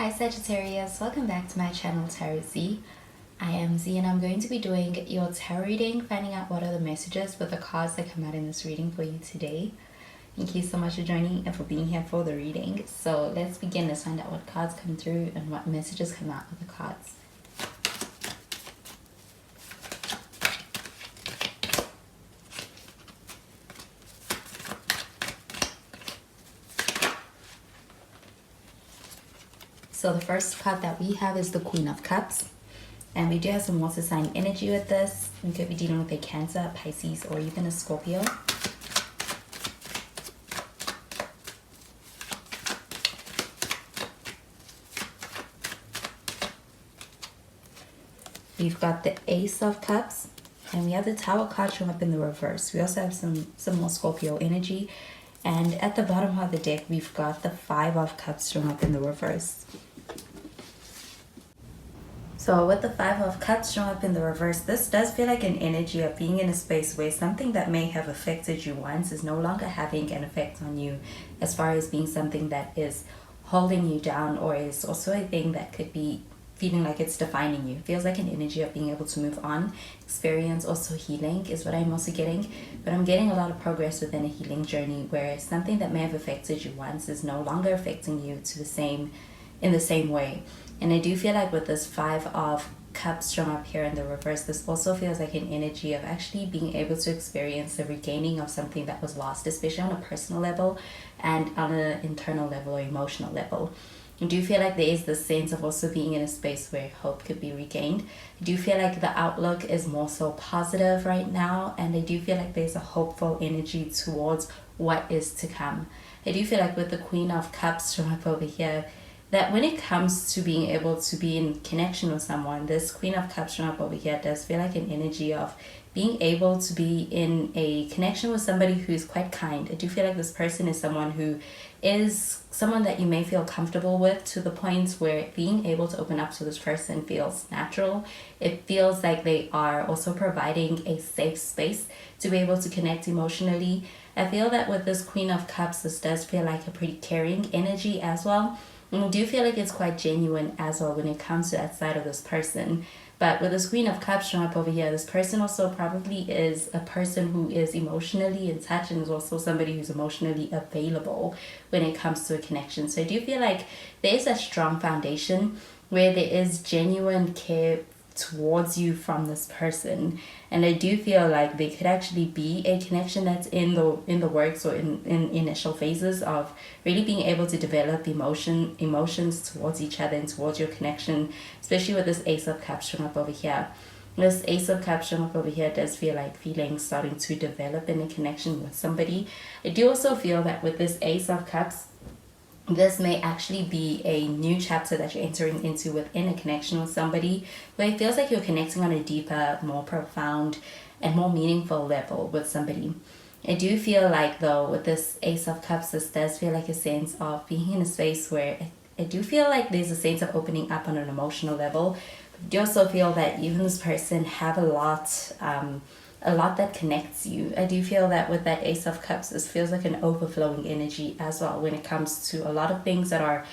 Hi Sagittarius, welcome back to my channel Tarot Z. I am Z and I'm going to be doing your tarot reading, finding out what are the messages with the cards that come out in this reading for you today. Thank you so much for joining and for being here for the reading. So let's begin. Let's find out what cards come through and what messages come out with the cards. So the first card that we have is the Queen of Cups. And we do have some water sign energy with this. We could be dealing with a Cancer, Pisces, or even a Scorpio. We've got the Ace of Cups. And we have the Tower card showing up in the reverse. We also have some more Scorpio energy. And at the bottom of the deck, we've got the Five of Cups showing up in the reverse. So with the Five of Cups showing up in the reverse, this does feel like an energy of being in a space where something that may have affected you once is no longer having an effect on you, as far as being something that is holding you down, or is also a thing that could be feeling like it's defining you. It feels like an energy of being able to move on, experience also healing is what I'm also getting. But I'm getting a lot of progress within a healing journey where something that may have affected you once is no longer affecting you in the same way. And I do feel like with this Five of Cups showing up here in the reverse, this also feels like an energy of actually being able to experience the regaining of something that was lost, especially on a personal level and on an internal level or emotional level. I do feel like there is this sense of also being in a space where hope could be regained. I do feel like the outlook is more so positive right now, and I do feel like there's a hopeful energy towards what is to come. I do feel like with the Queen of Cups showing up over here, that when it comes to being able to be in connection with someone, this Queen of Cups showing up over here does feel like an energy of being able to be in a connection with somebody who is quite kind. I do feel like this person is someone who is someone that you may feel comfortable with, to the point where being able to open up to this person feels natural. It feels like they are also providing a safe space to be able to connect emotionally. I feel that with this Queen of Cups, this does feel like a pretty caring energy as well. And I do feel like it's quite genuine as well when it comes to that side of this person. But with this Queen of Cups showing up over here, this person also probably is a person who is emotionally in touch and is also somebody who's emotionally available when it comes to a connection. So I do feel like there is a strong foundation where there is genuine care towards you from this person. And I do feel like there could actually be a connection that's in the works, or in initial phases of really being able to develop emotions towards each other and towards your connection, especially with this Ace of Cups showing up over here. This Ace of Cups showing up over here does feel like feelings starting to develop in a connection with somebody. I do also feel that with this Ace of Cups, this may actually be a new chapter that you're entering into within a connection with somebody, where it feels like you're connecting on a deeper, more profound, and more meaningful level with somebody. I do feel like, though, with this Ace of Cups, this does feel like a sense of being in a space where I do feel like there's a sense of opening up on an emotional level. But I do also feel that you and this person have a lot that connects you. I do feel that with that Ace of Cups, this feels like an overflowing energy as well when it comes to a lot of things that are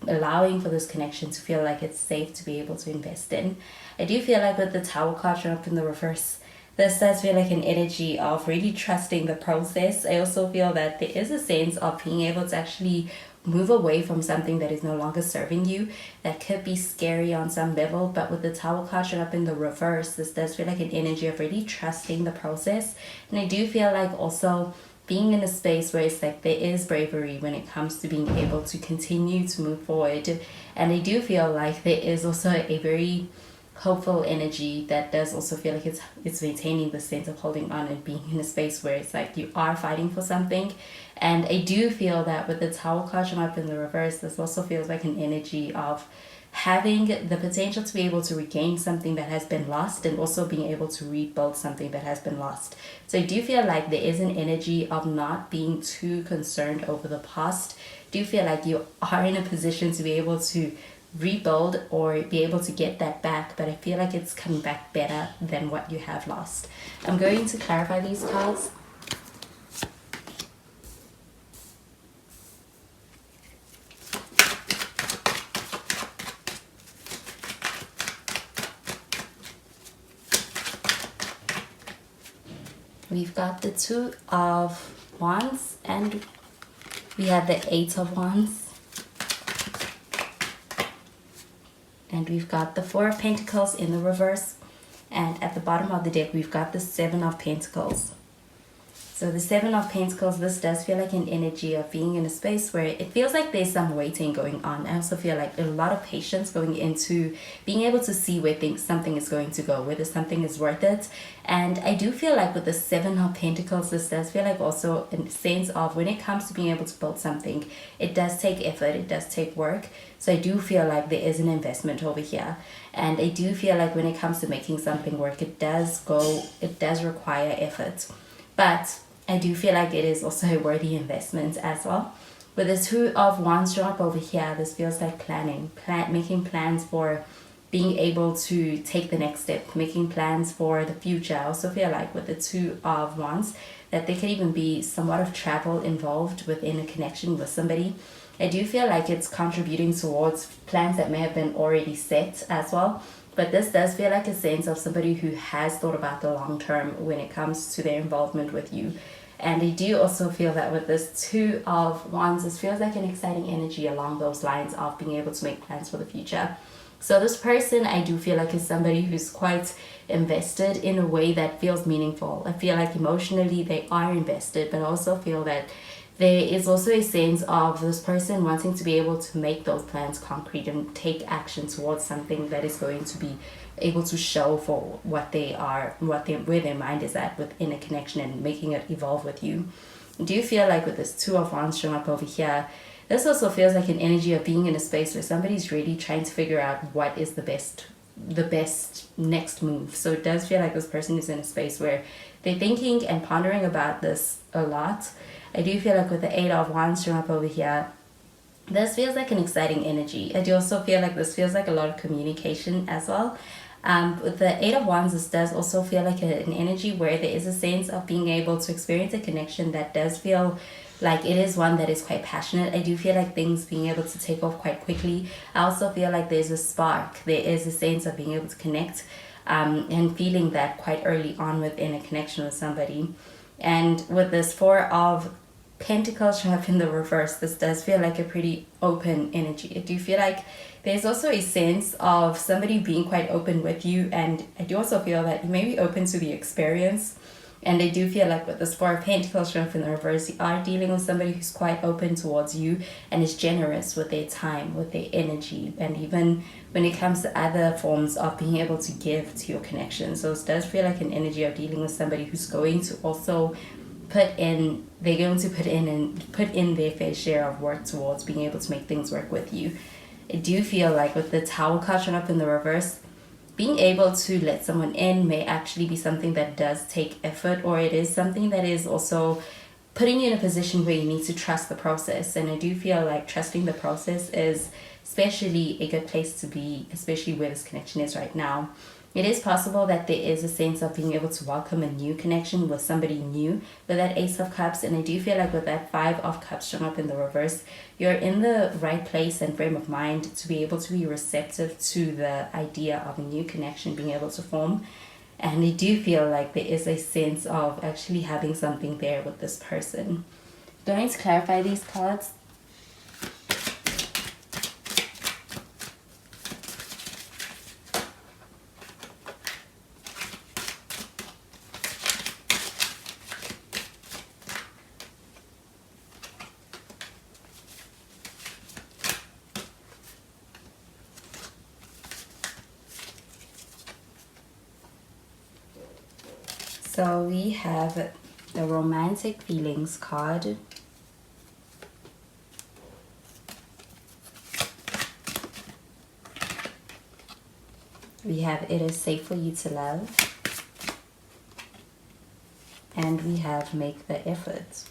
allowing for this connection to feel like it's safe to be able to invest in. I do feel like with the Tower card showing up in the reverse, this does feel like an energy of really trusting the process. I also feel that there is a sense of being able to actually move away from something that is no longer serving you. That could be scary on some level, but with the Tower card showing up in the reverse, this does feel like an energy of really trusting the process. And I do feel like also being in a space where it's like there is bravery when it comes to being able to continue to move forward. And I do feel like there is also a very hopeful energy that does also feel like it's maintaining the sense of holding on and being in a space where it's like you are fighting for something. And I do feel that with the Tower card showing up in the reverse, this also feels like an energy of having the potential to be able to regain something that has been lost, and also being able to rebuild something that has been lost. So I do feel like there is an energy of not being too concerned over the past. I do feel like you are in a position to be able to rebuild or be able to get that back, but I feel like it's coming back better than what you have lost. I'm going to clarify these cards. We've got the Two of Wands, and we have the Eight of Wands. And we've got the Four of Pentacles in the reverse. And at the bottom of the deck, we've got the Seven of Pentacles. So the Seven of Pentacles, this does feel like an energy of being in a space where it feels like there's some waiting going on. I also feel like a lot of patience going into being able to see where something is going to go, whether something is worth it. And I do feel like with the Seven of Pentacles, this does feel like also a sense of when it comes to being able to build something, it does take effort, it does take work. So I do feel like there is an investment over here. And I do feel like when it comes to making something work, it does require effort. But I do feel like it is also a worthy investment as well. With the Two of Wands showing up over here, this feels like making plans for being able to take the next step, making plans for the future. I also feel like with the Two of Wands that there could even be somewhat of travel involved within a connection with somebody. I do feel like it's contributing towards plans that may have been already set as well. But this does feel like a sense of somebody who has thought about the long term when it comes to their involvement with you. And I do also feel that with this Two of Wands, this feels like an exciting energy along those lines of being able to make plans for the future. So this person, I do feel like is somebody who's quite invested in a way that feels meaningful. I feel like emotionally they are invested, but I also feel that there is also a sense of this person wanting to be able to make those plans concrete and take action towards something that is going to be able to show for what they are, where their mind is at within a connection and making it evolve with you. Do you feel like with this Two of Wands showing up over here, this also feels like an energy of being in a space where somebody's really trying to figure out what is the best next move. So it does feel like this person is in a space where they're thinking and pondering about this a lot. I do feel like with the Eight of Wands showing up over here, this feels like an exciting energy. I do also feel like this feels like a lot of communication as well. With the Eight of Wands, this does also feel like an energy where there is a sense of being able to experience a connection that does feel like it is one that is quite passionate. I do feel like things being able to take off quite quickly. I also feel like there's a spark. There is a sense of being able to connect and feeling that quite early on within a connection with somebody. And with this Four of Pentacles showing up in the reverse, this does feel like a pretty open energy. I do feel like there's also a sense of somebody being quite open with you, and I do also feel that you may be open to the experience. And I do feel like with this Four of Pentacles showing up in the reverse, you are dealing with somebody who's quite open towards you and is generous with their time, with their energy, and even when it comes to other forms of being able to give to your connection. So it does feel like an energy of dealing with somebody who's going to also put in their fair share of work towards being able to make things work with you. I do feel like with the Tower card showing up in the reverse, being able to let someone in may actually be something that does take effort, or it is something that is also putting you in a position where you need to trust the process. And I do feel like trusting the process is especially a good place to be, especially where this connection is right now. It is possible that there is a sense of being able to welcome a new connection with somebody new with that Ace of Cups. And I do feel like with that Five of Cups showing up in the reverse, you're in the right place and frame of mind to be able to be receptive to the idea of a new connection being able to form. And I do feel like there is a sense of actually having something there with this person. Going to clarify these cards. So we have the Romantic Feelings card. We have It Is Safe For You To Love. And we have Make the Effort.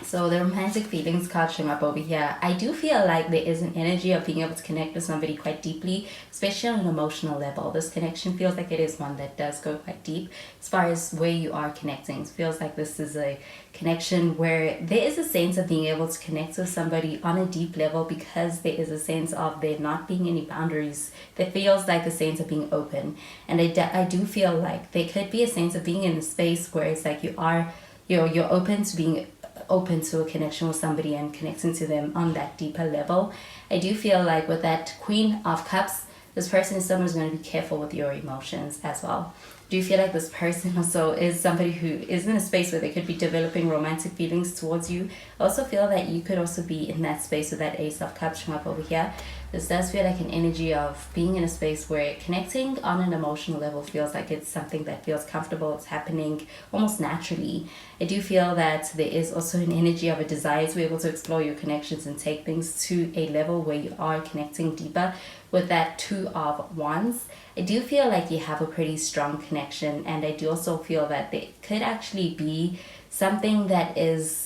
So the romantic feelings card showing up over here. I do feel like there is an energy of being able to connect with somebody quite deeply, especially on an emotional level. This connection feels like it is one that does go quite deep as far as where you are connecting. It feels like this is a connection where there is a sense of being able to connect with somebody on a deep level because there is a sense of there not being any boundaries. There feels like a sense of being open. And I do feel like there could be a sense of being in a space where it's like you're open to being open to a connection with somebody and connecting to them on that deeper level. I do feel like with that Queen of Cups, this person is someone who's going to be careful with your emotions as well. Do you feel like this person also is somebody who is in a space where they could be developing romantic feelings towards you? I also feel that you could also be in that space with that Ace of Cups showing up over here. This does feel like an energy of being in a space where connecting on an emotional level feels like it's something that feels comfortable. It's happening almost naturally. I do feel that there is also an energy of a desire to be able to explore your connections and take things to a level where you are connecting deeper. With that Two of Wands, I do feel like you have a pretty strong connection, and I do also feel that there could actually be something that is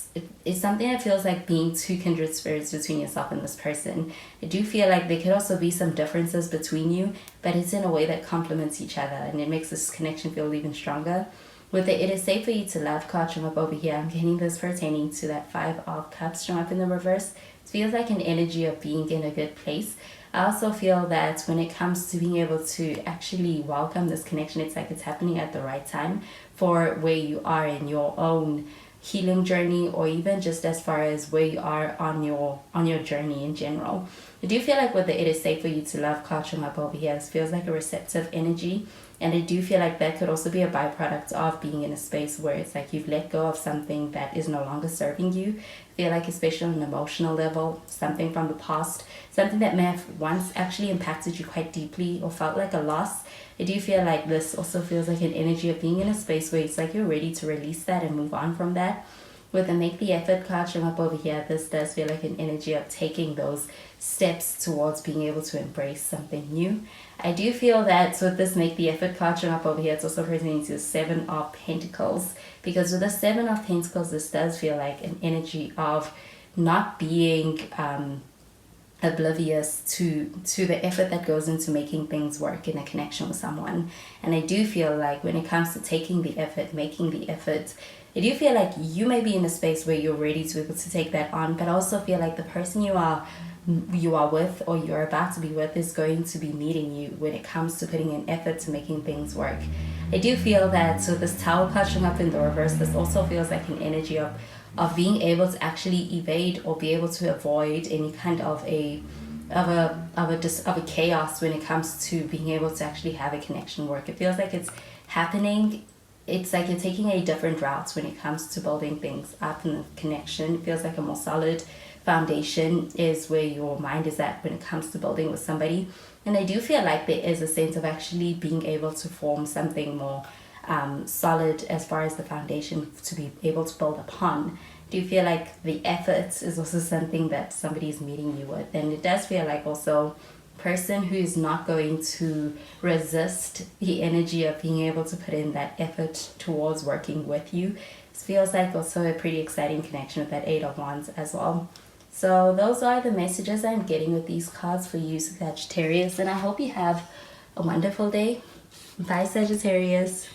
something that feels like being two kindred spirits between yourself and this person. I do feel like there could also be some differences between you, but it's in a way that complements each other, and it makes this connection feel even stronger. With the It Is Safe For You to Love card showing up over here, I'm getting this pertaining to that Five of Cups showing up in the reverse. It feels like an energy of being in a good place. I also feel that when it comes to being able to actually welcome this connection, it's like it's happening at the right time for where you are in your own healing journey, or even just as far as where you are on your journey in general. I do feel like with the It Is Safe For You to Love card showing up over here, it feels like a receptive energy. And I do feel like that could also be a byproduct of being in a space where it's like you've let go of something that is no longer serving you. I feel like, especially on an emotional level, something from the past, something that may have once actually impacted you quite deeply or felt like a loss. I do feel like this also feels like an energy of being in a space where it's like you're ready to release that and move on from that. With the Make the Effort card showing up over here, this does feel like an energy of taking those steps towards being able to embrace something new. I do feel that with this Make the Effort card showing up over here, it's also pertaining to the Seven of Pentacles. Because with the Seven of Pentacles, this does feel like an energy of not being oblivious to the effort that goes into making things work in a connection with someone. And I do feel like when it comes to taking the effort, making the effort, I do feel like you may be in a space where you're ready to be able to take that on, but I also feel like the person you are with or you're about to be with is going to be meeting you when it comes to putting in effort to making things work. I do feel that, so this Tower card showing up in the reverse, this also feels like an energy of being able to actually evade or be able to avoid any kind of a chaos when it comes to being able to actually have a connection work. It feels like it's happening. It's like you're taking a different route when it comes to building things up in the connection. It feels like a more solid foundation is where your mind is at when it comes to building with somebody. And I do feel like there is a sense of actually being able to form something more solid as far as the foundation to be able to build upon. Do you feel like the effort is also something that somebody is meeting you with? And it does feel like also person who is not going to resist the energy of being able to put in that effort towards working with you. It feels like also a pretty exciting connection with that Eight of Wands as well. So those are the messages I'm getting with these cards for you, Sagittarius, and I hope you have a wonderful day. Bye, Sagittarius.